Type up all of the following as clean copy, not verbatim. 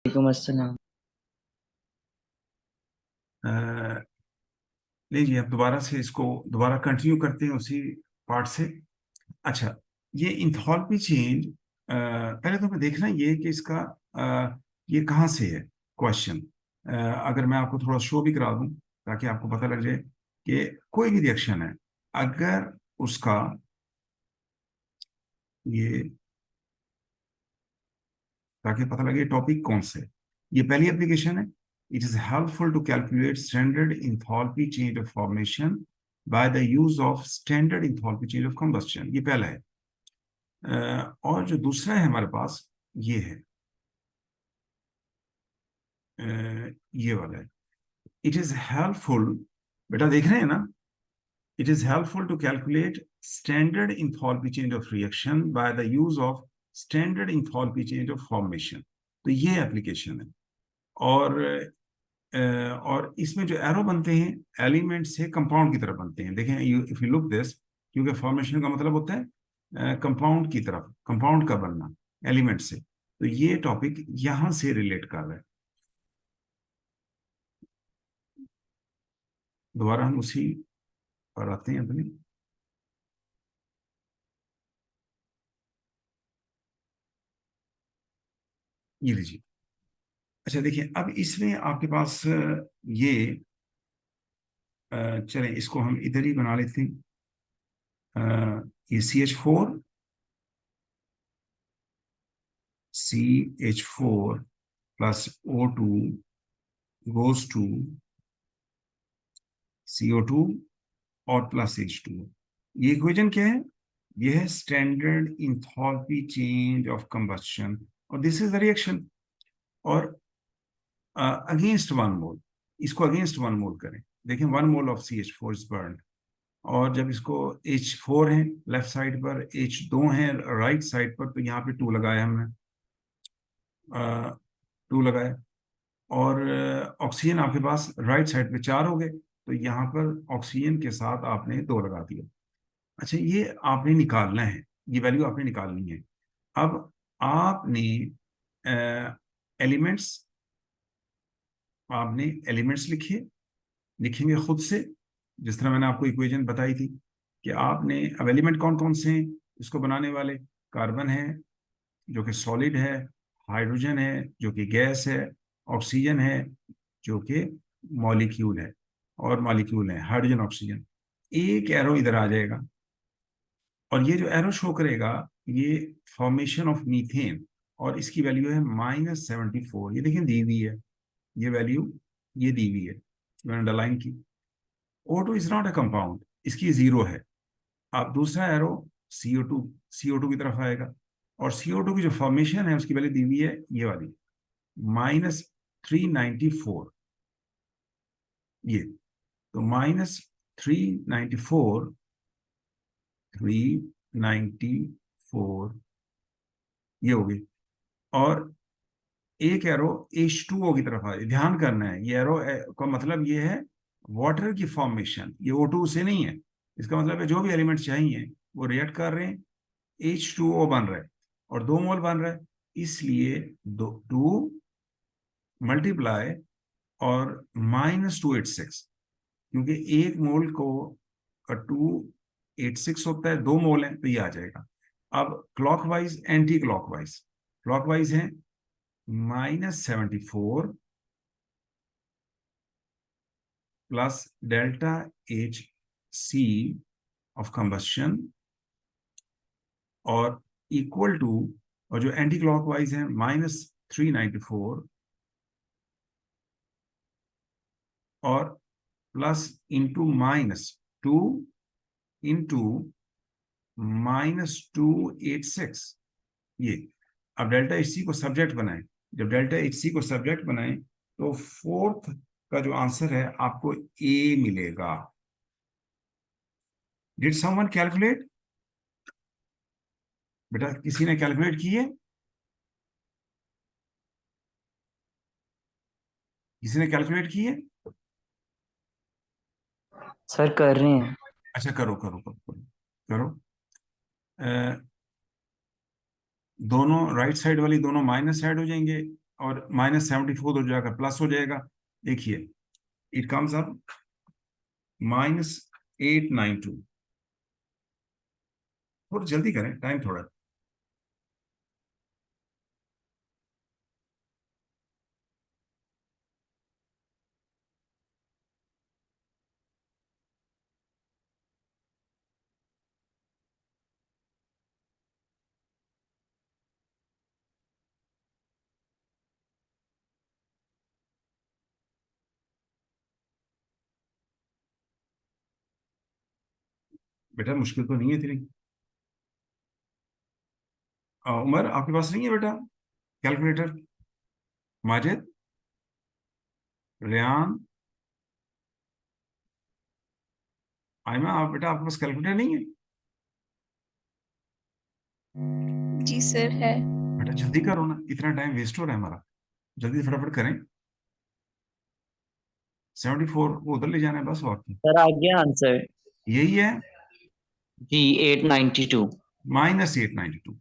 वालेकुम अस्सलाम। लीजिए अब दोबारा से इसको दोबारा कंटिन्यू करते हैं उसी पार्ट से। अच्छा, ये इंथॉल्पी चेंज, पहले तो हमें देखना ये कि इसका ये कहाँ से है क्वेश्चन। अगर मैं आपको थोड़ा शो भी करा दूं ताकि आपको पता लग जाए कि कोई भी रिएक्शन है, अगर उसका ये, ताकि पता लगे टॉपिक कौन से है। ये पहली एप्लीकेशन है। It is helpful to calculate standard enthalpy change of formation by the use of standard enthalpy change of combustion. ये पहला है। और जो दूसरा है हमारे पास, ये है, ये वाला है। इट इज हेल्पफुल, बेटा देख रहे हैं ना, it is helpful to calculate standard enthalpy change of reaction by the use of standard enthalpy change of formation. तो ये एप्लीकेशन है। और और इसमें जो एरो बनते हैं एलिमेंट से कंपाउंड की तरफ बनते हैं। देखें, इफ यू लुक दिस, क्योंकि फॉर्मेशन का मतलब होता है कंपाउंड की तरफ, कंपाउंड का बनना एलिमेंट से। तो ये टॉपिक यहां से रिलेट कर रहा है। दोबारा हम उसी पर आते हैं अपने। ये लीजिए। अच्छा देखिए, अब इसमें आपके पास ये चलें इसको हम इधर ही बना लेते हैं। ये CH4 plus O2 goes to CO2 और प्लस H2। ये इक्वेशन क्या है? ये है standard enthalpy change of combustion, और दिस इज द रिएक्शन। और अगेंस्ट वन मोल, इसको अगेंस्ट वन मोल करें। देखें, 1 mole of CH4 is burn. और जब इसको H4 है लेफ्ट साइड पर, H2 है राइट साइड पर, तो यहाँ पे 2 लगाया हमने, 2 लगाया। और ऑक्सीजन आपके पास राइट साइड पे 4 हो गए, तो यहाँ पर ऑक्सीजन के साथ आपने 2 लगा दिया। अच्छा, ये आपने निकालना है, ये वैल्यू आपने निकालनी है। अब आपने एलिमेंट्स, आपने एलिमेंट्स लिखे, लिखेंगे खुद से, जिस तरह मैंने आपको इक्वेशन बताई थी कि आपने, अब एलिमेंट कौन कौन से हैं इसको बनाने वाले? कार्बन है जो कि सॉलिड है, हाइड्रोजन है जो कि गैस है, ऑक्सीजन है जो कि मॉलिक्यूल है, और मॉलिक्यूल है हाइड्रोजन ऑक्सीजन। एक एरो इधर आ जाएगा, और ये जो एरो शो करेगा ये फॉर्मेशन ऑफ मीथेन, और इसकी वैल्यू है -74। ये देखें दी हुई है, ये वैल्यू ये दी हुई है, मैंने अंडरलाइन की। O2 is not a compound, इसकी 0 है। अब दूसरा एरो CO2, CO2 की तरफ आएगा, और CO2 की जो फॉर्मेशन है उसकी वैल्यू दी हुई है ये वाली, -394। ये तो -394, 394 ये होगी। और एक एरो H2O की तरफ आ रही है। ध्यान करना है, ये एरो का मतलब ये है वाटर की फॉर्मेशन, ये O2 से नहीं है। इसका मतलब है जो भी एलिमेंट चाहिए वो रिएक्ट कर रहे हैं, H2O बन रहा है, और 2 मोल बन रहा है। इसलिए 2 मल्टीप्लाई और -286, क्योंकि 1 मोल को का 286 होता है, 2 मोल है, तो ये आ जाएगा। अब क्लॉकवाइज एंटी क्लॉकवाइज, क्लॉकवाइज है -74 plus delta Hc of combustion, और इक्वल टू, और जो एंटी क्लॉकवाइज है -394, और प्लस इंटू -2 इंटू -286। ये, अब डेल्टा Hc को सब्जेक्ट बनाएं। जब डेल्टा Hc को सब्जेक्ट बनाएं तो फोर्थ का जो आंसर है आपको A मिलेगा। Did someone calculate? बेटा किसी ने कैलकुलेट किए? किसी ने कैलकुलेट किए? सर कर रहे हैं। अच्छा, करो करो करो करो, करो। दोनों राइट साइड वाली दोनों माइनस साइड हो जाएंगे, और -74 हो जाएगा, प्लस हो जाएगा। देखिए इट कम्स अप -892। थोड़ा जल्दी करें, टाइम थोड़ा। बेटा मुश्किल तो नहीं है इतनी। उमर आपके पास नहीं है बेटा कैलकुलेटर? माजिद, रेयान, आयमा, आप बेटा आपके पास कैलकुलेटर नहीं है? जी सर है। बेटा जल्दी करो ना, इतना टाइम वेस्ट हो रहा है हमारा, जल्दी फटाफट करें। 74 वो उधर ले जाना है बस, और क्या। सर आ गया आंसर। यही है, जी 892। -892।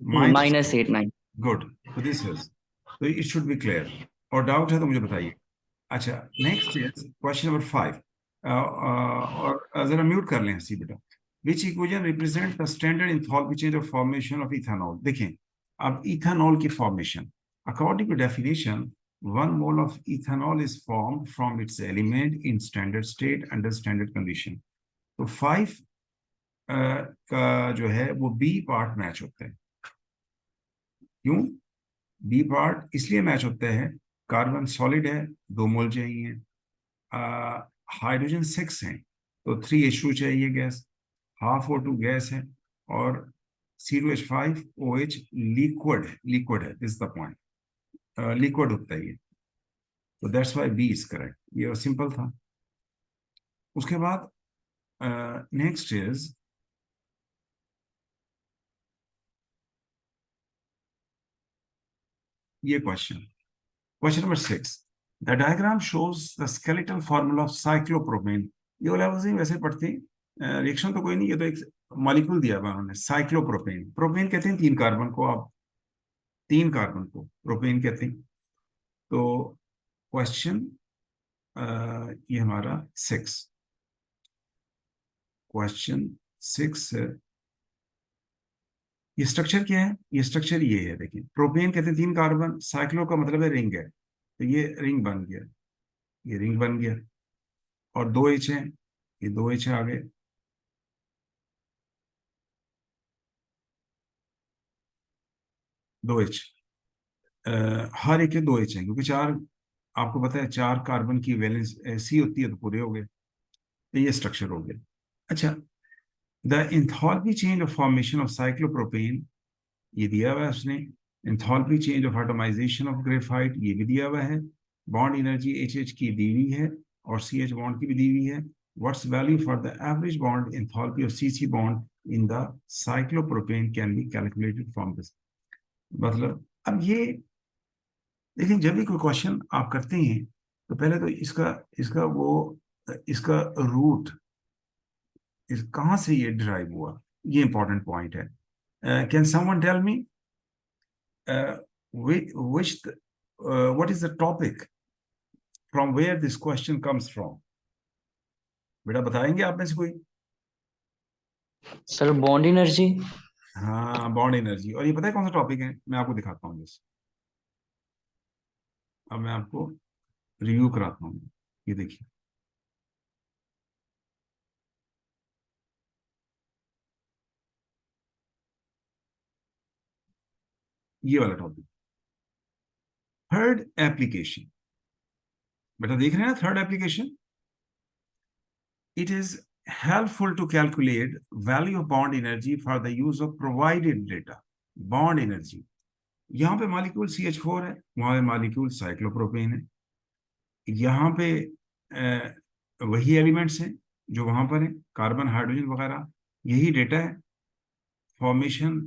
जी -89। गुड, तो दिस इज, तो इट शुड बी क्लियर। और डाउट है तो मुझे बताइए। अच्छा, नेक्स्ट इज क्वेश्चन नंबर 5। और जरा म्यूट कर लें हंसी बेटा। Which equation represent the standard enthalpy change of formation of ethanol? देखें, अब इथेनॉल की formation, according to definition, 1 mole of ethanol is formed from its element in standard state under standard condition। तो 5 का जो है वो बी पार्ट मैच होता है। क्यों बी पार्ट इसलिए मैच होता है? कार्बन सॉलिड है, 2 मोल चाहिए, हाइड्रोजन 6 हैं, तो 3H2 चाहिए गैस, हाफ O2 गैस है, और C2H5OH लिक्विड है, लिक्विड है, दिस द पॉइंट, लिक्विड होता है ये। तो that's why B is correct, ये सिंपल था। उसके बाद नेक्स्ट इज ये question, question number 6। The diagram shows the skeletal formula of cyclopropane. ये वाला वैसे वैसे पढ़ते हैं, रिएक्शन तो कोई नहीं, ये तो एक मॉलिक्यूल दिया हुआ उन्होंने, साइक्लोप्रोपेन। प्रोपेन कहते हैं 3 कार्बन को, आप 3 कार्बन को प्रोपेन कहते हैं। तो क्वेश्चन ये हमारा 6, क्वेश्चन 6, ये स्ट्रक्चर क्या है? ये स्ट्रक्चर ये है, देखिए, प्रोपेन कहते हैं 3 कार्बन, साइक्लो का मतलब है रिंग है, तो ये रिंग बन गया, ये रिंग बन गया, और 2H है, ये 2H है आगे, 2H, हर एक के 2H है, क्योंकि 4, आपको पता है 4 कार्बन की वैलेंस सी होती है, तो पूरे हो गए। तो ये स्ट्रक्चर हो गया। अच्छा, the enthalpy change of formation of cyclopropane, ये दिया हुआ है उसने। Enthalpy change of atomisation of graphite, ये भी दिया हुआ है। बॉन्ड एनर्जी HH की दी हुई है, और CH बॉन्ड की भी दी हुई है। What's value for the average bond enthalpy of CC bond in the cyclopropane can be calculated from this. मतलब अब ये, लेकिन जब भी कोई क्वेश्चन आप करते हैं, तो पहले तो इसका इसका वो इसका रूट, इस कहाँ से ये डिराइव हुआ, ये इंपॉर्टेंट पॉइंट है। Can someone tell me which what is the topic from where this question comes from? बेटा बताएंगे आप में से कोई? Sir bond energy. हाँ, बॉन्ड एनर्जी। और ये पता है कौन सा टॉपिक है? मैं आपको दिखाता हूँ जैसे, अब मैं आपको रिव्यू कराता हूँ। ये देखिए, ये वाला टॉपिक, थर्ड एप्लीकेशन। बेटा देख रहे हैं ना, third application, it is helpful to calculate value of bond energy for the use of provided data। bond energy, यहाँ पे मॉलिक्यूल CH4 है, वहां पे मॉलिक्यूल साइक्लोप्रोपेन है, यहाँ पे वही एलिमेंट्स हैं जो वहां पर है, कार्बन, हाइड्रोजन वगैरह, यही डेटा है। फॉर्मेशन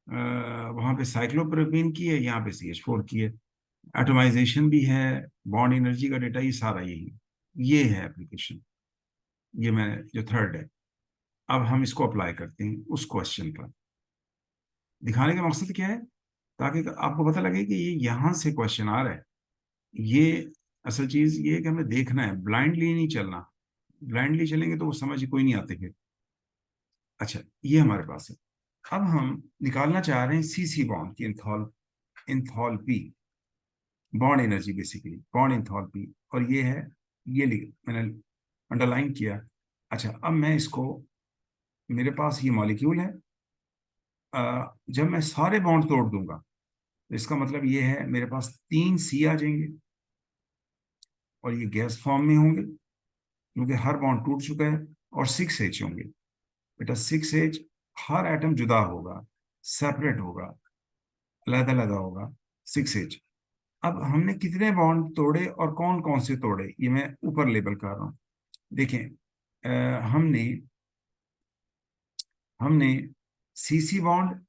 वहां पे साइक्लोप्रोपेन की है, यहाँ पे CH4 की है। एटमाइजेशन भी है, बॉन्ड एनर्जी का डेटा, ये सारा यही, ये है एप्लीकेशन, ये मैं जो थर्ड है। अब हम इसको अप्लाई करते हैं उस क्वेश्चन पर। दिखाने का मकसद क्या है? ताकि आपको पता लगे कि ये यहाँ से क्वेश्चन आ रहा है। ये असल चीज ये है कि हमें देखना है, ब्लाइंडली नहीं चलना। ब्लाइंडली चलेंगे तो वो समझ ही कोई नहीं आते फिर। अच्छा, ये हमारे पास है। अब हम निकालना चाह रहे हैं सीसी बॉन्ड की enthalpy, bond energy basically, bond enthalpy. और ये है, ये लिख मैंने अंडरलाइन किया। अच्छा, अब मैं इसको, मेरे पास ये मॉलिक्यूल है। जब मैं सारे बॉन्ड तोड़ दूंगा तो इसका मतलब ये है मेरे पास 3 सी आ जाएंगे और ये गैस फॉर्म में होंगे क्योंकि हर बॉन्ड टूट चुका है। और 6H होंगे। बेटा 6H, हर एटम जुदा होगा, सेपरेट होगा, अलग अलग होगा 6H। अब हमने कितने बॉन्ड तोड़े और कौन कौन से तोड़े, ये मैं ऊपर लेबल कर रहा हूँ। देखें, हमने हमने सीसी बॉन्ड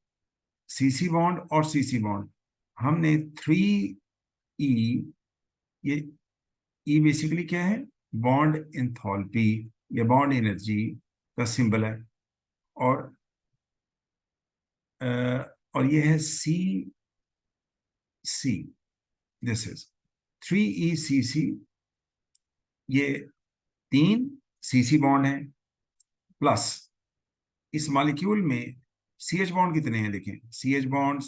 और सीसी बॉन्ड, हमने 3E, ये ई बेसिकली क्या है, बॉन्ड एंथैल्पी या बॉन्ड एनर्जी का सिंबल है। और और ये है सी सी, दिस इज 3ECC। ये 3 सीसी बॉन्ड है, प्लस इस मॉलिक्यूल में CH बॉन्ड कितने हैं देखें, CH बॉन्ड,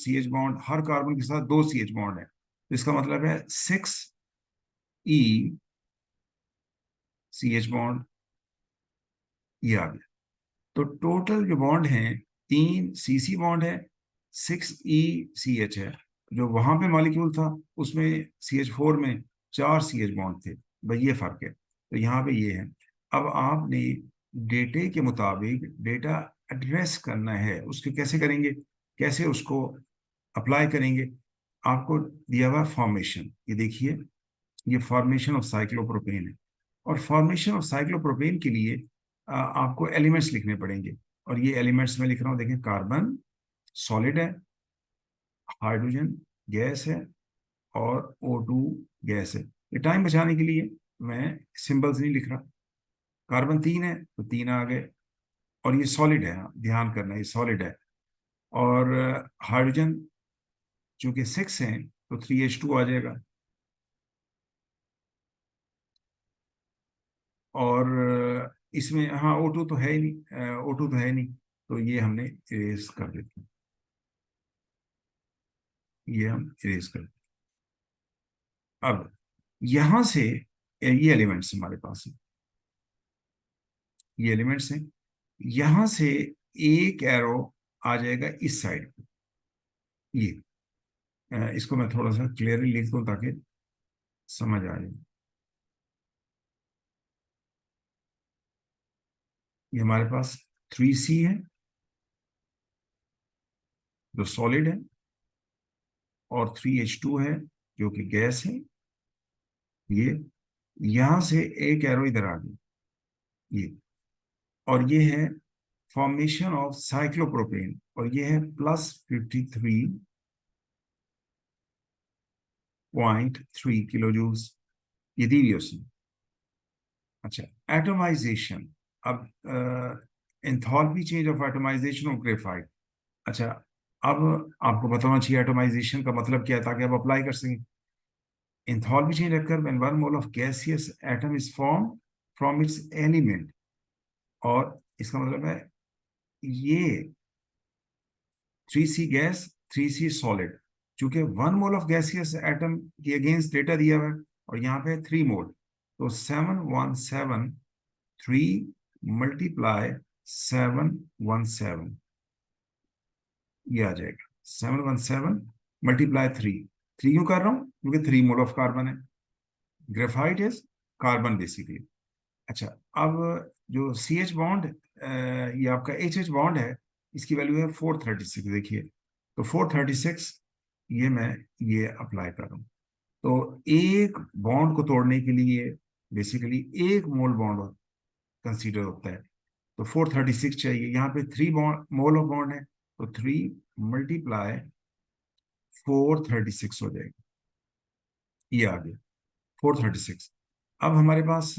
हर कार्बन के साथ 2 CH बॉन्ड है, तो इसका मतलब है 6ECH बॉन्ड, ये आ गया। तो टोटल जो बॉन्ड हैं, 3 CC बॉन्ड है, 6ECH है। जो वहां पे मॉलिक्यूल था उसमें CH4 में 4 CH बॉन्ड थे। भाई ये फर्क है, तो यहाँ पे ये है। अब आपने डेटे के मुताबिक डेटा एड्रेस करना है, उसके कैसे करेंगे, कैसे उसको अप्लाई करेंगे। आपको दिया हुआ फॉर्मेशन, ये देखिए, ये फॉर्मेशन ऑफ साइक्लोप्रोपेन है। और फॉर्मेशन ऑफ साइक्लोप्रोपेन के लिए आपको एलिमेंट्स लिखने पड़ेंगे। और ये एलिमेंट्स मैं लिख रहा हूँ, देखें, कार्बन सॉलिड है, हाइड्रोजन गैस है, और O2 गैस है। ये टाइम बचाने के लिए मैं सिंबल्स नहीं लिख रहा। कार्बन 3 है तो 3 आ गए, और ये सॉलिड है, ध्यान करना ये सॉलिड है। और हाइड्रोजन चूंकि 6 है तो 3H2 आ जाएगा। और इसमें हाँ O2 तो है ही नहीं, O2 तो है नहीं, तो ये हमने इरेज कर देते हैं, ये हम इरेज कर देते हैं। अब यहां से ये एलिमेंट्स हमारे पास है, ये एलिमेंट्स हैं। यहां से एक एरो आ जाएगा इस साइड पे। ये इसको मैं थोड़ा सा क्लियरली लिख दूं ताकि समझ आ जाए। ये हमारे पास 3C है जो सॉलिड है, और 3H2 है जो कि गैस है। ये यहां से एक एरो इधर आ गई, ये। और ये है फॉर्मेशन ऑफ साइक्लोप्रोपेन, और ये है +53.3 किलो जूल्स, ये दी हुई उसने। अच्छा, एटमाइजेशन। अब enthalpy change of atomisation of graphite. अच्छा, अब आपको बताना चाहिए एटमाइजेशन का मतलब क्या है ताकि आप अप्लाई कर सकें। Enthalpy change occur when 1 mole of gaseous atom is formed from its element। और इसका मतलब है ये 3C गैस, 3C सॉलिड, चूंकि 1 मोल ऑफ गैसियस एटम के अगेंस्ट डेटा दिया हुआ है, और यहाँ पे 3 मोल, तो 7173 मल्टीप्लाई 717, ये आ जाएगा 717 मल्टीप्लाई 3। 3 क्यों कर रहा हूँ, क्योंकि 3 मोल ऑफ कार्बन है, ग्रेफाइट इज कार्बन बेसिकली। अच्छा, अब जो CH बॉन्ड, ये आपका HH बॉन्ड है, इसकी वैल्यू है 436, देखिए। तो 436, ये मैं ये अप्लाई कर रहा हूँ। तो एक बॉन्ड को तोड़ने के लिए बेसिकली एक मोल बॉन्ड कंसीडर होता है, तो 436 चाहिए। यहाँ पे 3 मोल ऑफ बॉन्ड है, तो 3 मल्टीप्लाई 436 हो जाएगा, ये आ गया 436। अब हमारे पास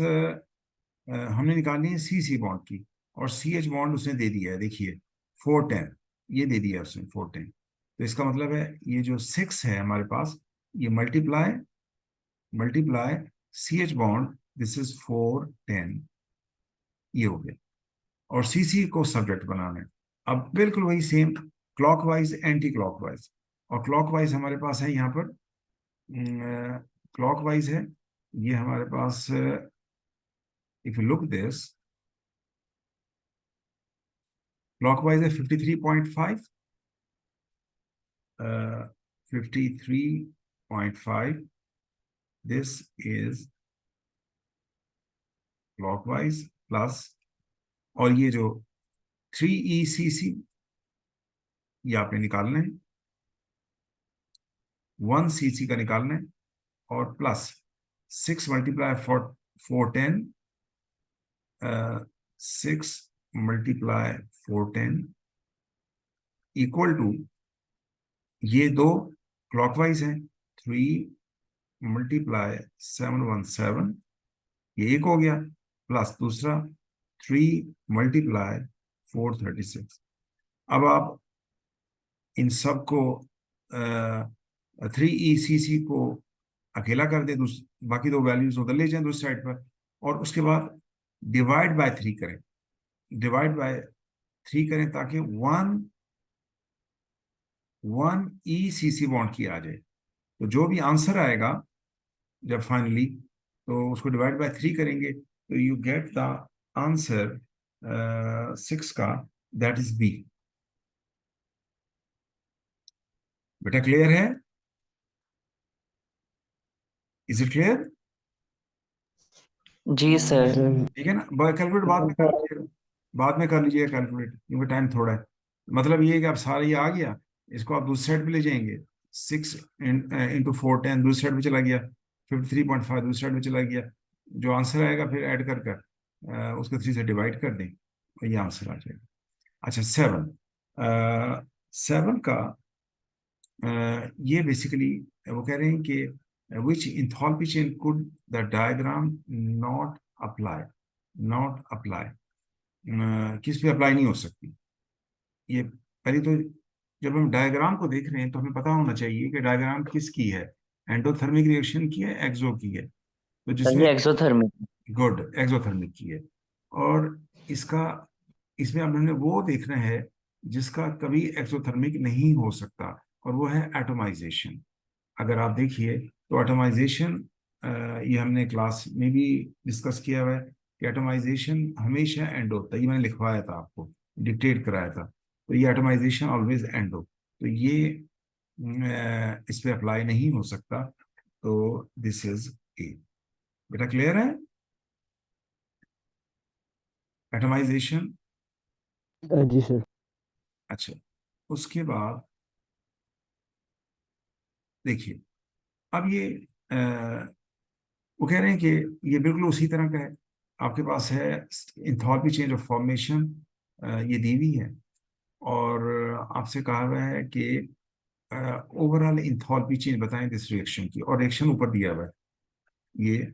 हमने निकालनी है CC बॉन्ड की, और CH बॉन्ड उसने दे दिया है, देखिए 410, ये दे दिया उसने 410। तो इसका मतलब है ये जो 6 है हमारे पास, ये multiply CH bond, this is 4 10, ये हो गया। और CC को सब्जेक्ट बनाना है। अब बिल्कुल वही सेम क्लॉकवाइज एंटी क्लॉकवाइज, और क्लॉकवाइज हमारे पास है यहाँ पर, क्लॉकवाइज है ये हमारे पास, if you look this, clockwise है 53.5, 53.5, दिस इज क्लॉकवाइज प्लस, और ये जो 3ECC ये आपने निकालना है, 1CC का निकालना है, और प्लस 6 मल्टीप्लाई 410, 6 मल्टीप्लाई 410 इक्वल टू, ये दो क्लॉकवाइज हैं, 3 मल्टीप्लाई 717, ये एक हो गया, प्लस दूसरा 3 मल्टीप्लाई 436। अब आप इन सब को 3ECC को अकेला कर दें, बाकी दो वैल्यूज उधर ले जाएं दूसरी साइड पर, और उसके बाद डिवाइड बाय 3 करें, डिवाइड बाय 3 करें ताकि 1ECC बॉन्ड की आ जाए। तो जो भी आंसर आएगा जब फाइनली, तो उसको डिवाइड बाय 3 करेंगे, तो यू गेट द आंसर 6 का, दैट इज बी। बेटा क्लियर है? Is it clear? जी सर। ठीक है ना? कैलकुलेट बाद में कर लीजिएगा, बाद में कर लीजिएगा कैलकुलेट, क्योंकि टाइम थोड़ा है। मतलब ये कि आप सारा ये आ गया, इसको आप दूसरी साइड पे ले जाएंगे, 6 इंटू 4 10 दूसरी साइड पे चला गया, 53.5 दूसरी साइड पे चला गया, जो आंसर आएगा फिर ऐड कर कर उसको 3 से डिवाइड कर दें, और ये आंसर आ जाएगा। अच्छा 7 का ये बेसिकली वो कह रहे हैं कि which enthalpy chain could the diagram not apply, किस पे अप्लाई नहीं हो सकती। ये पहले तो जब हम डायग्राम को देख रहे हैं तो हमें पता होना चाहिए कि डायग्राम किसकी है, एंडोथर्मिक रिएक्शन की है, एक्सो की है। तो सर जिसमें ये एक्सोथर्मिक। गुड एक्सोथर्मिक की है, और इसका इसमें अब हमने वो देखना है जिसका कभी एक्सोथर्मिक नहीं हो सकता, और वो है एटोमाइजेशन। अगर आप देखिए तो एटोमाइजेशन, ये हमने क्लास में भी डिस्कस किया हुआ है कि एटोमाइजेशन हमेशा एंड होता है, ये मैंने लिखवाया था आपको, डिक्टेट कराया था। तो ये एटोमाइजेशन ऑलवेज एंड हो, तो ये इस पे अप्लाई नहीं हो सकता। तो दिस इज ए। बेटा क्लियर है? एटोमाइजेशन। जी सर। अच्छा, उसके बाद देखिए, अब ये वो कह रहे हैं कि ये बिल्कुल उसी तरह का है। आपके पास है इंथॉल्पी चेंज ऑफ फॉर्मेशन, ये दी हुई है, और आपसे कहा हुआ है कि ओवरऑल इंथॉल्पी चेंज बताएं दिस रिएक्शन की, और रिएक्शन ऊपर दिया हुआ है। ये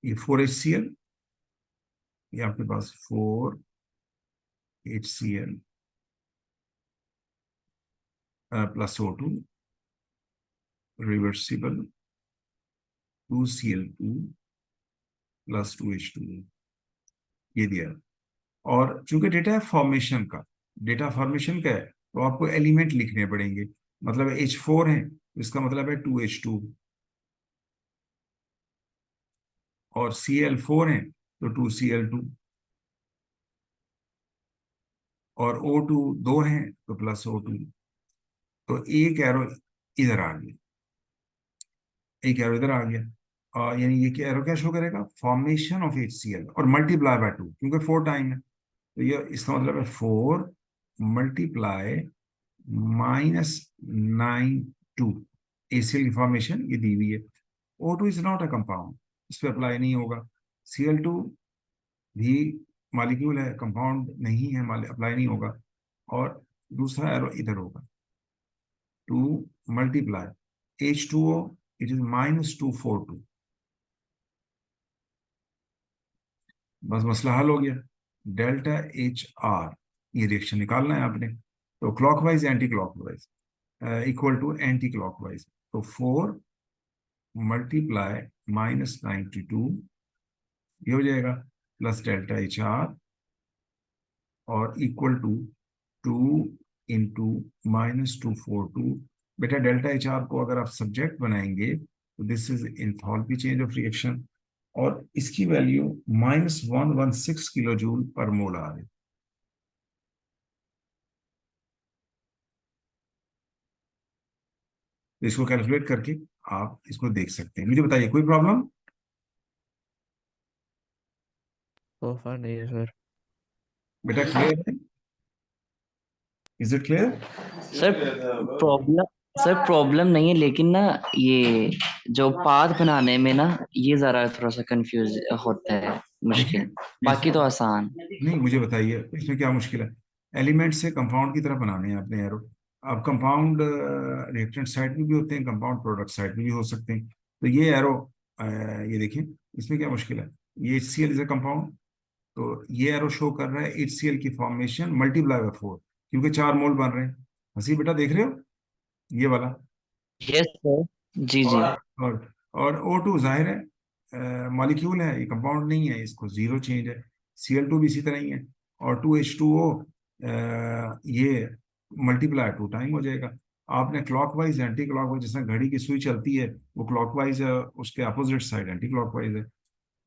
ये 4HCl, ये आपके पास 4HCl plus O2 reversible 2Cl2 plus 2H2, ये दिया है। और चूंकि डेटा है फॉर्मेशन का, डेटा फॉर्मेशन का है, तो आपको एलिमेंट लिखने पड़ेंगे। मतलब H4 है तो इसका मतलब है 2H2, और Cl4 है तो 2Cl2, और O2 2 है तो प्लस O2। तो एक एरो इधर आ गया, एक एरो इधर आ गया, और यानी ये एरो क्या शो करेगा? फॉर्मेशन ऑफ HCl, और मल्टीप्लाई बाय 2, क्योंकि 4 टाइम है, तो ये इसका मतलब है 4 मल्टीप्लाई -9 2। ACl की फॉर्मेशन ये दी हुई है। O2 is not a compound, इस पर अप्लाई नहीं होगा। Cl2 भी मॉलिक्यूल है, कंपाउंड नहीं है, अप्लाई नहीं होगा। और दूसरा एरो इधर होगा, 2 मल्टीप्लाई H2O, इट इज -242। बस मसला हल हो गया। डेल्टा HR ये रिएक्शन निकालना है आपने। तो clockwise anti clockwise equal to anti clockwise, तो 4 मल्टीप्लाई -92 ये हो जाएगा प्लस डेल्टा एच आर और इक्वल टू 2 इंटू -242। बेटा डेल्टा एच आर को अगर आप सब्जेक्ट बनाएंगे तो this is enthalpy change of reaction, और इसकी वैल्यू -116 किलो जूल पर मोल आ रही है। तो इसको कैलकुलेट करके आप इसको देख सकते हैं। मुझे बताइए कोई प्रॉब्लम? so far नहीं है सर। बेटा क्लियर है? Is it clear? Sir problem problem नहीं है, लेकिन ना ये जो पाथ बनाने में ना ये जरा थोड़ा सा कंफ्यूज होता है, मुश्किल। बाकी तो आसान। नहीं, मुझे बताइए इसमें क्या मुश्किल है? एलिमेंट से कंपाउंड की तरफ बनाने हैं आपने एरो। अब कंपाउंड रिएक्टेंट साइड पे भी होते हैं, कंपाउंड प्रोडक्ट साइड पे भी हो सकते हैं। तो ये एरो ये देखिए, इसमें क्या मुश्किल है? ये HCl इज अ कंपाउंड, तो ये एरो शो कर रहा है HCl की फॉर्मेशन मल्टीप्लाई बाय 4, क्योंकि 4 मोल बन रहे हैं। हंसी बेटा देख रहे हो ये वाला? यस सर, जी जी। और O2 जाहिर है मॉलिक्यूल है, ये कंपाउंड नहीं है, इसको जीरो चेंज है। Cl2 भी इसी तरह ही है, और 2H2O ये मल्टीप्लाई 2 टाइम हो जाएगा। आपने क्लॉकवाइज एंटी क्लॉकवाइज, जिसमें घड़ी की सुई चलती है वो क्लॉकवाइज है, उसके अपोजिट साइड एंटी क्लॉकवाइज है,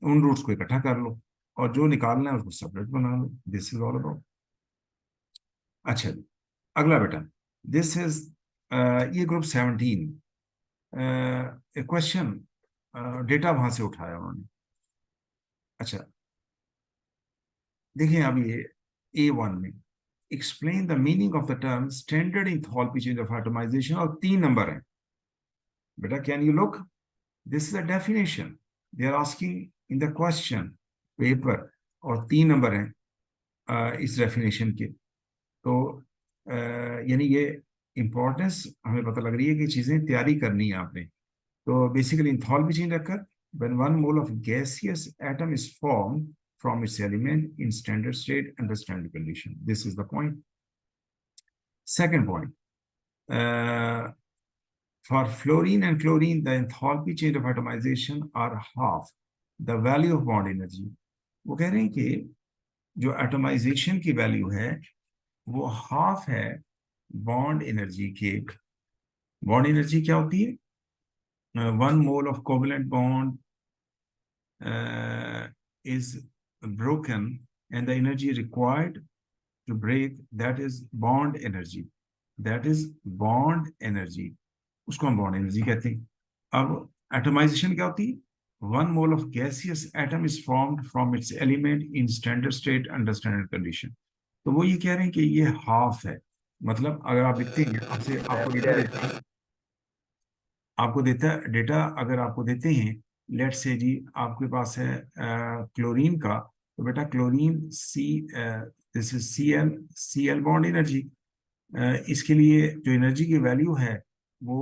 उन रूट्स को इकट्ठा कर लो और जो निकालना है उसको सेपरेट बना लो। This is all about. अच्छा जी, अगला बेटा, दिस इज ये ग्रुप 17 क्वेश्चन डेटा वहां से उठाया उन्होंने। अच्छा देखिए, अब ये A1 में explain the meaning of the term standard enthalpy change of atomisation, और 3 नंबर है बेटा। Can you look, this is a definition they are asking in the question paper, और 3 नंबर हैं इस डेफिनेशन के। तो यानी ये इंपॉर्टेंस हमें पता लग रही है कि चीजें तैयारी करनी है आपने। तो बेसिकली एंथैल्पी चेंज रखकर when 1 mole of gaseous atom is formed from its element in standard state under standard condition. This is the point. Second point, for fluorine and chlorine, the enthalpy change of atomization are half the value of bond energy. वो कह रहे हैं कि जो atomisation की value है वो half है बॉन्ड एनर्जी के। बॉन्ड एनर्जी क्या होती है? 1 mole of covalent bond is broken, and the energy required to break, that is bond energy, that is bond energy, उसको हम bond energy कहते हैं। अब atomization क्या होती है? 1 mole of gaseous atom is formed from its element in standard state under standard condition। तो वो ये कह रहे हैं कि ये हाफ है। मतलब अगर आप लिखते हैं, आपसे आपको डेटा देते हैं, आपको डेटा अगर आपको देते हैं, लेट से जी आपके पास है क्लोरीन का, तो बेटा chlorine this is Cl bond energy. इसके लिए जो एनर्जी की वैल्यू है वो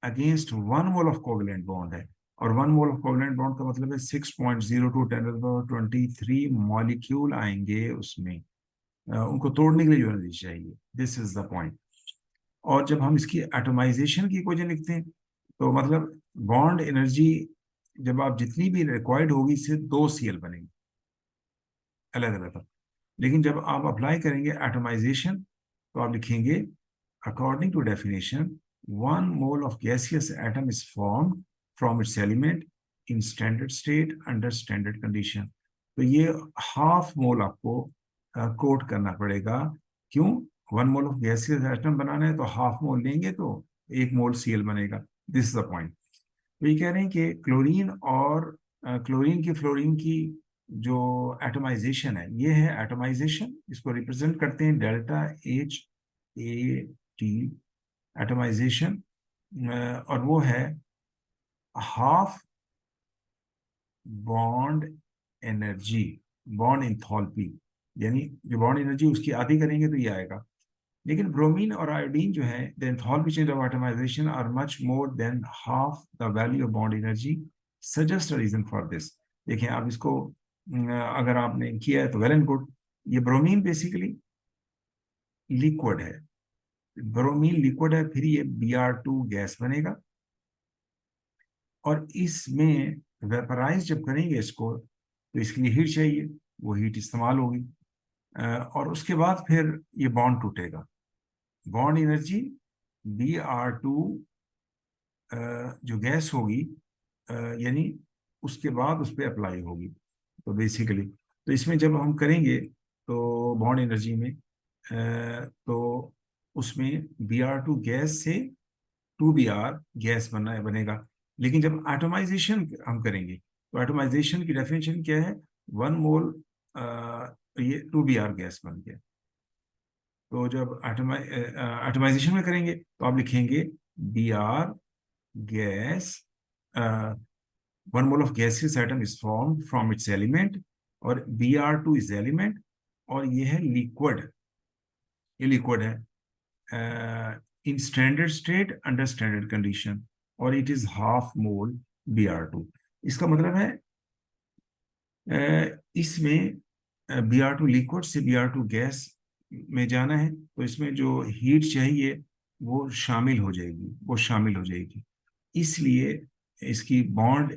against 1 mole of covalent bond है, और 1 मोल ऑफ कोवेलेंट बॉन्ड का मतलब है 6.02 × 10⁻23 मॉलिक्यूल आएंगे उसमें। उनको तोड़ने के लिए जो एनर्जी चाहिए, दिस इज द पॉइंट। और जब हम इसकी एटमाइजेशन की इक्वेशन लिखते हैं तो मतलब बॉन्ड एनर्जी जब आप जितनी भी रिक्वायर्ड होगी, इससे 2 Cl बनेंगे अलग अलग। लेकिन जब आप अप्लाई करेंगे एटमाइजेशन तो आप लिखेंगे according to definition 1 mole of gaseous atom is formed from its element in standard state under standard condition. तो ये हाफ मोल आपको कोट करना पड़ेगा। क्यों? 1 मोल ऑफ गैसियस एटम बनाना है तो हाफ मोल लेंगे तो 1 मोल Cl बनेगा। This is the point. तो ये कह रहे हैं कि क्लोरीन और क्लोरीन की फ्लोरीन की जो एटमाइजेशन है, ये है एटमाइजेशन, इसको रिप्रेजेंट करते हैं डेल्टा HAT एटमाइजेशन, और वो है half bond energy, bond enthalpy, यानी जो बॉन्ड एनर्जी उसकी आधी करेंगे तो ये आएगा। लेकिन ब्रोमीन और आयोडीन जो है, the enthalpy change of atomisation are much more than half the value of bond energy, suggest a reason for this. देखिए आप इसको अगर आपने किया है तो वेल एंड गुड। ये ब्रोमीन बेसिकली लिक्विड है, ब्रोमीन लिक्विड है, फिर ये Br2 गैस बनेगा और इसमें वेपराइज जब करेंगे इसको तो इसके लिए हीट चाहिए, वो हीट इस्तेमाल होगी और उसके बाद फिर ये बॉन्ड टूटेगा। बॉन्ड एनर्जी Br2 जो गैस होगी यानी उसके बाद उस पर अप्लाई होगी। तो बेसिकली तो इसमें जब हम करेंगे तो बॉन्ड एनर्जी में तो उसमें Br2 गैस से 2Br गैस बनेगा। लेकिन जब एटमाइजेशन हम करेंगे तो एटमाइजेशन की डेफिनेशन क्या है, 1 मोल ये 2Br गैस बन गया। तो जब एटमाइजेशन में करेंगे तो आप लिखेंगे Br gas, 1 mole of gaseous atom is form from its element और Br2 इज एलिमेंट और ये है लिक्विड, ये लिक्विड है in standard state under standard condition और it is half mole Br2। इसका मतलब है इसमें Br2 लिक्विड से Br2 गैस में जाना है तो इसमें जो हीट चाहिए वो शामिल हो जाएगी, वो शामिल हो जाएगी। इसलिए इसकी बॉन्ड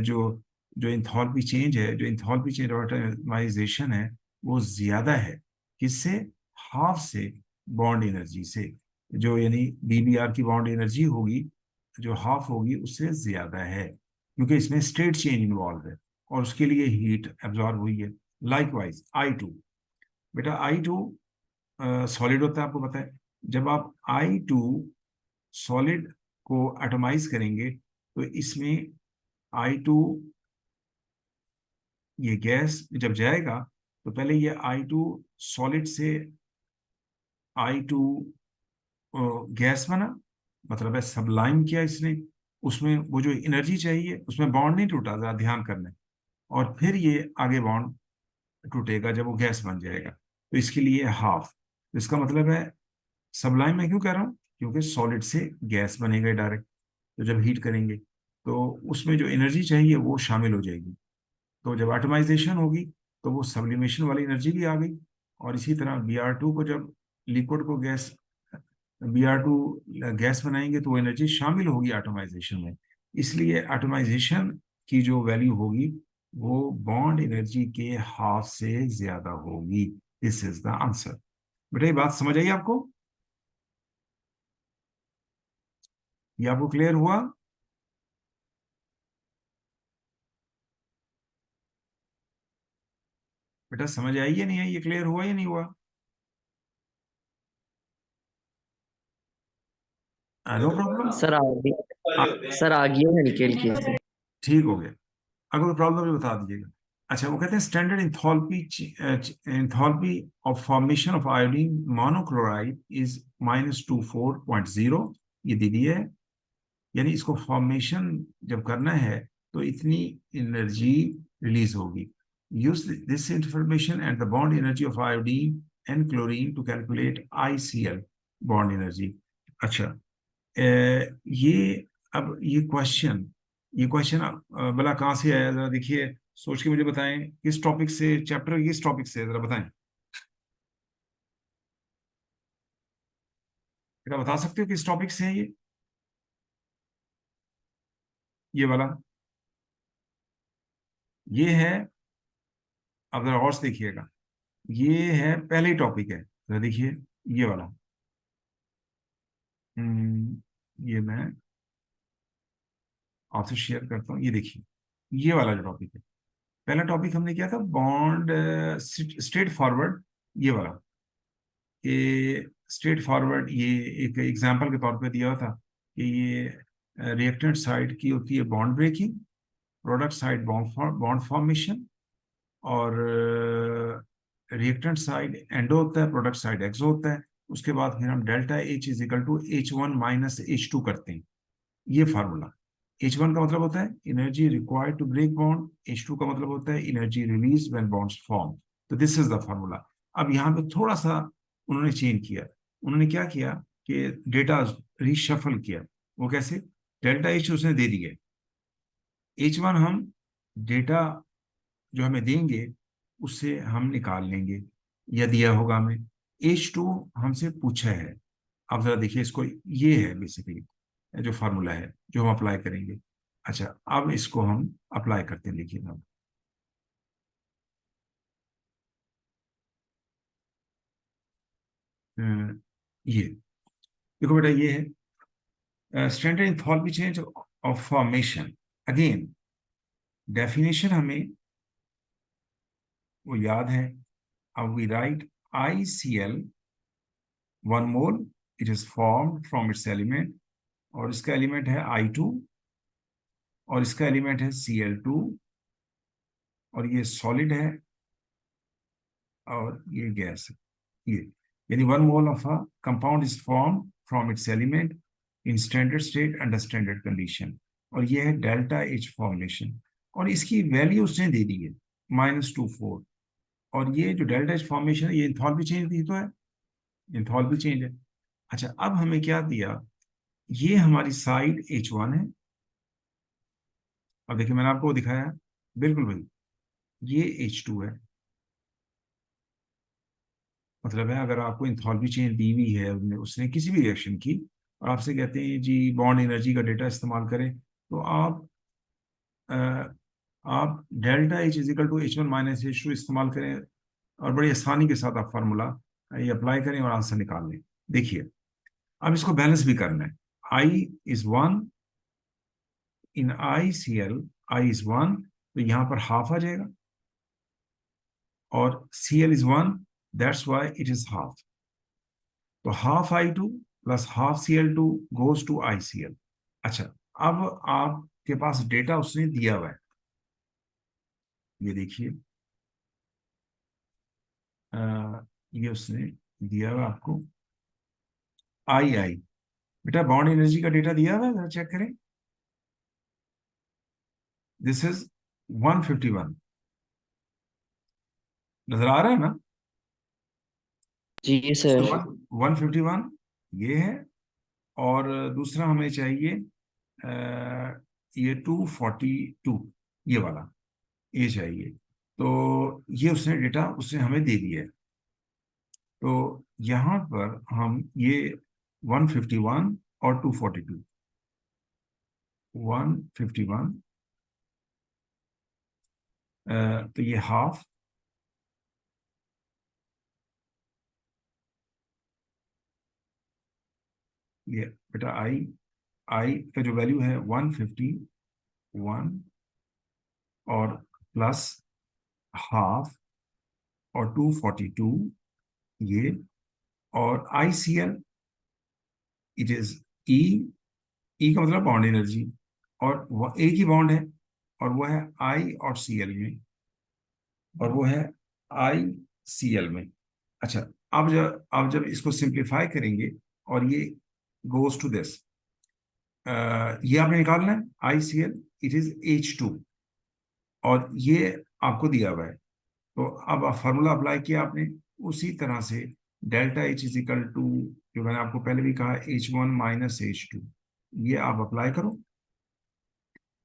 जो जो इंथॉल्पी चेंज है, जो इंथॉल्पी चेंज और एटमाइजेशन है वो ज्यादा है किससे, हाफ से, बॉन्ड एनर्जी से। जो यानी BBr की बॉन्ड एनर्जी होगी जो हाफ होगी उससे ज्यादा है क्योंकि इसमें स्टेट चेंज इन्वॉल्व है और उसके लिए हीट एब्जॉर्ब हुई है। लाइकवाइज I2, बेटा I2 सॉलिड होता है, आपको पता है। जब आप I2 सॉलिड को एटमाइज करेंगे तो इसमें I2 ये गैस जब जाएगा तो पहले ये I2 सॉलिड से I2 गैस बना, मतलब है सबलाइम किया इसने, उसमें वो जो एनर्जी चाहिए उसमें बॉन्ड नहीं टूटा, जरा ध्यान करना। और फिर ये आगे बॉन्ड टूटेगा जब वो गैस बन जाएगा तो इसके लिए हाफ। इसका मतलब है सबलाइम मैं क्यों कह रहा हूँ, क्योंकि सॉलिड से गैस बनेगा डायरेक्ट, तो जब हीट करेंगे तो उसमें जो एनर्जी चाहिए वो शामिल हो जाएगी। तो जब एटमाइजेशन होगी तो वो सब्लिमेशन वाली एनर्जी भी आ गई और इसी तरह Br2 को जब लिक्विड को गैस Br2 गैस बनाएंगे तो वो एनर्जी शामिल होगी एटमाइजेशन में। इसलिए एटमाइजेशन की जो वैल्यू होगी वो बॉन्ड एनर्जी के हाफ से ज्यादा होगी। This is the answer. बेटा ये बात समझ आई आपको, ये आपको क्लियर हुआ? बेटा समझ आई या नहीं आई, ये क्लियर हुआ या नहीं हुआ? नो प्रॉब्लम, सर आ गया, सर आ गया हल्के हल्के से। ठीक हो गया। अगर कोई प्रॉब्लम है बता दीजिएगा। अच्छा, वो कहते हैं standard enthalpy of formation of iodine monochloride is -24.0, ये दे दिया है। यानी इसको फॉर्मेशन जब करना है तो इतनी एनर्जी रिलीज होगी। Use this information and the bond energy of iodine and chlorine to calculate ICl bond energy. अच्छा, ये अब ये क्वेश्चन भला कहाँ से आया, जरा देखिए, सोच के मुझे बताएं किस टॉपिक से, चैप्टर किस टॉपिक से, जरा बताएं। क्या बता सकते हो किस टॉपिक से है ये वाला? ये है, अब जरा और से देखिएगा, ये है पहले ही टॉपिक है, जरा देखिए ये वाला। ये मैं आपसे शेयर करता हूँ, ये देखिए ये वाला जो टॉपिक है। पहला टॉपिक हमने किया था बॉन्ड स्ट्रेट फॉरवर्ड, ये वाला। कि स्ट्रेट फॉरवर्ड ये एक एग्जांपल के तौर पे दिया हुआ था कि ये रिएक्टेंट साइड की होती है bond breaking, product side bond formation और रिएक्टेंट साइड एंडो होता है, प्रोडक्ट साइड एक्सो होता है। उसके बाद फिर हम delta H is equal to H1 - H2 करते हैं। ये फार्मूला, H1 का मतलब होता है energy required to break bond, H2 का मतलब होता है energy release when bonds form. तो दिस इज द फार्मूला। अब यहाँ पे थोड़ा सा उन्होंने चेंज किया। उन्होंने क्या किया कि डेटा रीशफल किया। वो कैसे? डेल्टा H उसने दे दिया, H1 हम डेटा जो हमें देंगे उससे हम निकाल लेंगे, या दिया होगा हमें, H2 हमसे पूछा है। आप जरा देखिए इसको, ये है बेसिकली जो फार्मूला है जो हम अप्लाई करेंगे। अच्छा, अब इसको हम अप्लाई करते हैं, देखिए ना। ये देखो बेटा, ये है standard enthalpy change of formation. Again definition हमें वो याद है। अब we write ICl 1 mole, it is formed from its element, और इसका एलिमेंट है I2, और इसका एलिमेंट है Cl2, और ये सॉलिड है और ये गैस है। ये यानी 1 mole of a compound is form from its element in standard state under standard condition, और ये है डेल्टा H फॉर्मेशन, और इसकी वैल्यू उसने दे दी है -24। और ये जो डेल्टा H फॉर्मेशन है, ये इंथैल्पी चेंज दी तो है, इंथैल्पी चेंज है। अच्छा, अब हमें क्या दिया, ये हमारी साइड H1 है। अब देखिए मैंने आपको दिखाया, बिल्कुल भाई, ये H2 है। मतलब है, अगर आपको इंथैल्पी चेंज दी हुई है, उसने किसी भी रिएक्शन की, और आपसे कहते हैं जी बॉन्ड एनर्जी का डेटा इस्तेमाल करें, तो अ, आप delta H is equal to H1 - H2 इस्तेमाल करें, और बड़ी आसानी के साथ आप फार्मूला ये अप्लाई करें और आंसर निकाल लें। देखिए, अब इसको बैलेंस भी करना है। I is 1 in ICl, I is 1, तो यहां पर हाफ आ जाएगा, और Cl is 1, that's why it is half. तो half I2 plus half Cl2 goes to ICl। अच्छा, अब आपके पास डेटा उसने दिया हुआ है, ये देखिए, ये उसने दिया हुआ आपको I बेटा, बॉन्ड एनर्जी का डेटा दिया हुआ है, जरा चेक करें। दिस इज 151, नजर आ रहा है ना? जी सर। 151 ये है, और दूसरा हमें चाहिए ये 242, ये वाला, ये चाहिए। तो ये उसने डेटा उसने हमें दे दिया है। तो यहां पर हम ये 151 और 242, 151, तो ये हाफ, ये बेटा आई का जो वैल्यू है 151, और प्लस हाफ, और 242 ये, और ICl इट इज ई का मतलब बॉन्ड एनर्जी, और वो एक ही बॉन्ड है, और वो है I और Cl में, और वो है ICl में। अच्छा, अब जब इसको सिंप्लीफाई करेंगे, और ये गोज टू दिस, ये आपने निकालना है ICl, इट इज H2, और ये आपको दिया हुआ है। तो अब फार्मूला अप्लाई किया आपने, उसी तरह से delta H is equal to, जो मैंने आपको पहले भी कहा, H1 - H2, ये आप अप्लाई करो।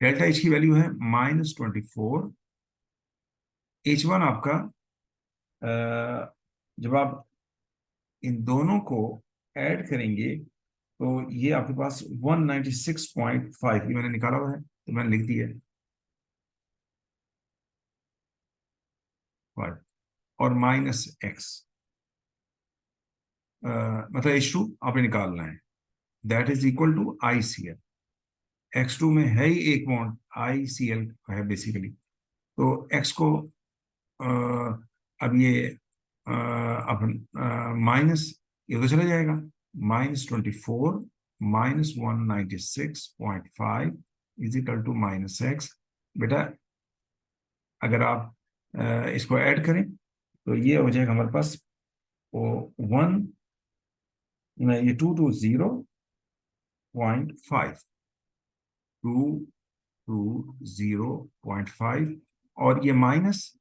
डेल्टा H की वैल्यू है -24। H1 आपका, जब आप इन दोनों को ऐड करेंगे, तो ये आपके पास 196.5, ये मैंने निकाला हुआ है, तो मैंने लिख दिया 5, और -x, मतलब H2 आपने निकालना है, that is equal to ICl। X2 में है ही एक बॉन्ड, ICl का है बेसिकली। तो x को अ, अब ये अपन माइनस, ये तो चला जाएगा, -24 -196.5 इज इक्वल टू -x। बेटा, अगर आप इसको ऐड करें, तो ये हो जाएगा हमारे पास वो 1, ये 220.5, 220.5, और ये माइनस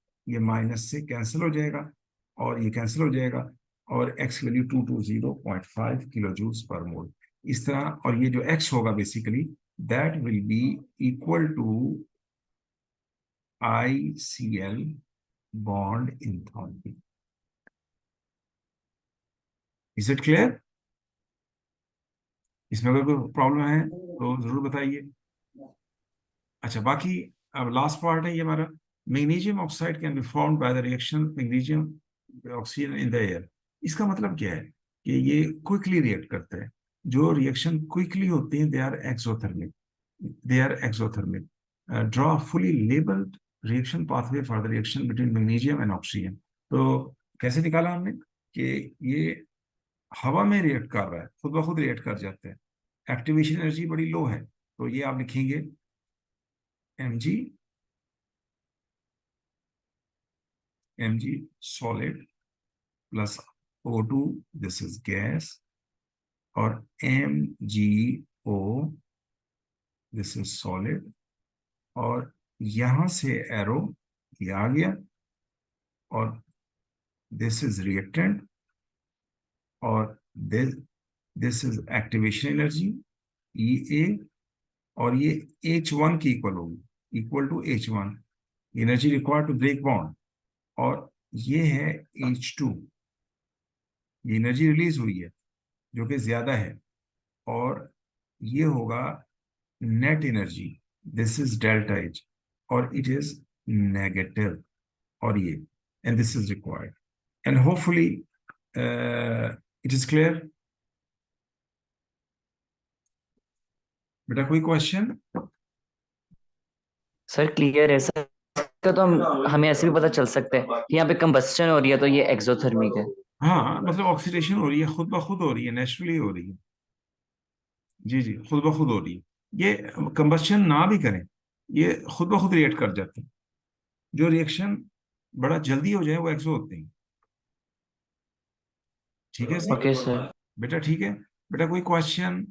से कैंसिल हो जाएगा, और ये कैंसिल हो जाएगा, और x value 220.5 kilo joules per मोल। इस तरह, और ये जो x होगा basically, that will be equal to ICl bond enthalpy. Is it clear? इसमें अगर कोई प्रॉब्लम है तो जरूर बताइए। अच्छा, बाकी अब लास्ट पार्ट है ये हमारा। Magnesium oxide can be formed by the reaction magnesium oxygen in the air. इसका मतलब क्या है कि ये क्विकली रिएक्ट करते हैं। जो रिएक्शन क्विकली होती है they are exothermic, they are exothermic. Draw fully labelled reaction pathway for the reaction between magnesium and oxygen. तो कैसे निकाला हमने कि ये हवा में रिएक्ट कर रहा है, खुद ब खुद रिएक्ट कर जाते हैं, एक्टिवेशन एनर्जी बड़ी लो है। तो ये आप लिखेंगे mg solid plus O2, this is gas, और MgO, this is solid, और यहां से एरो ये आ गया, और this is reactant, और this is activation energy EA, और ये H1 की इक्वल होगी, equal to H1 energy required to break bond, और ये है H2, ये एनर्जी रिलीज हुई है जो कि ज्यादा है, और ये होगा net energy, this is delta H, और इट इज नेगेटिव, और ये and this is required, and hopefully it is clear. बेटा कोई क्वेश्चन? सर क्लियर है सर। तो हमें ऐसे भी पता चल सकता है कि यहाँ पे कंबस्टन हो रही है तो ये एक्सोथर्मिक है। हाँ, मतलब ऑक्सीडेशन हो रही है, खुद ब खुद हो रही है, नेचुरली हो रही है। जी जी, खुद ब खुद हो रही है। ये कंबस्शन ना भी करें, ये खुद ब खुद रिएक्ट कर जाते हैं। जो रिएक्शन बड़ा जल्दी हो जाए वो एक्सो होते हैं। ठीक है सर? Okay sir. बेटा ठीक है। बेटा कोई question?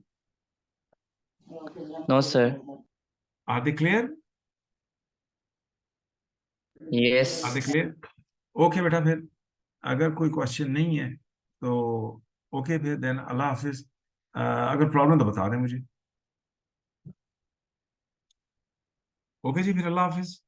No sir. Are they clear? Yes. Are they clear? Okay बेटा, फिर अगर कोई क्वेश्चन नहीं है तो ओके, फिर देन अल्लाह हाफिज। अगर प्रॉब्लम तो बता दें मुझे। ओके जी, फिर अल्लाह हाफिज।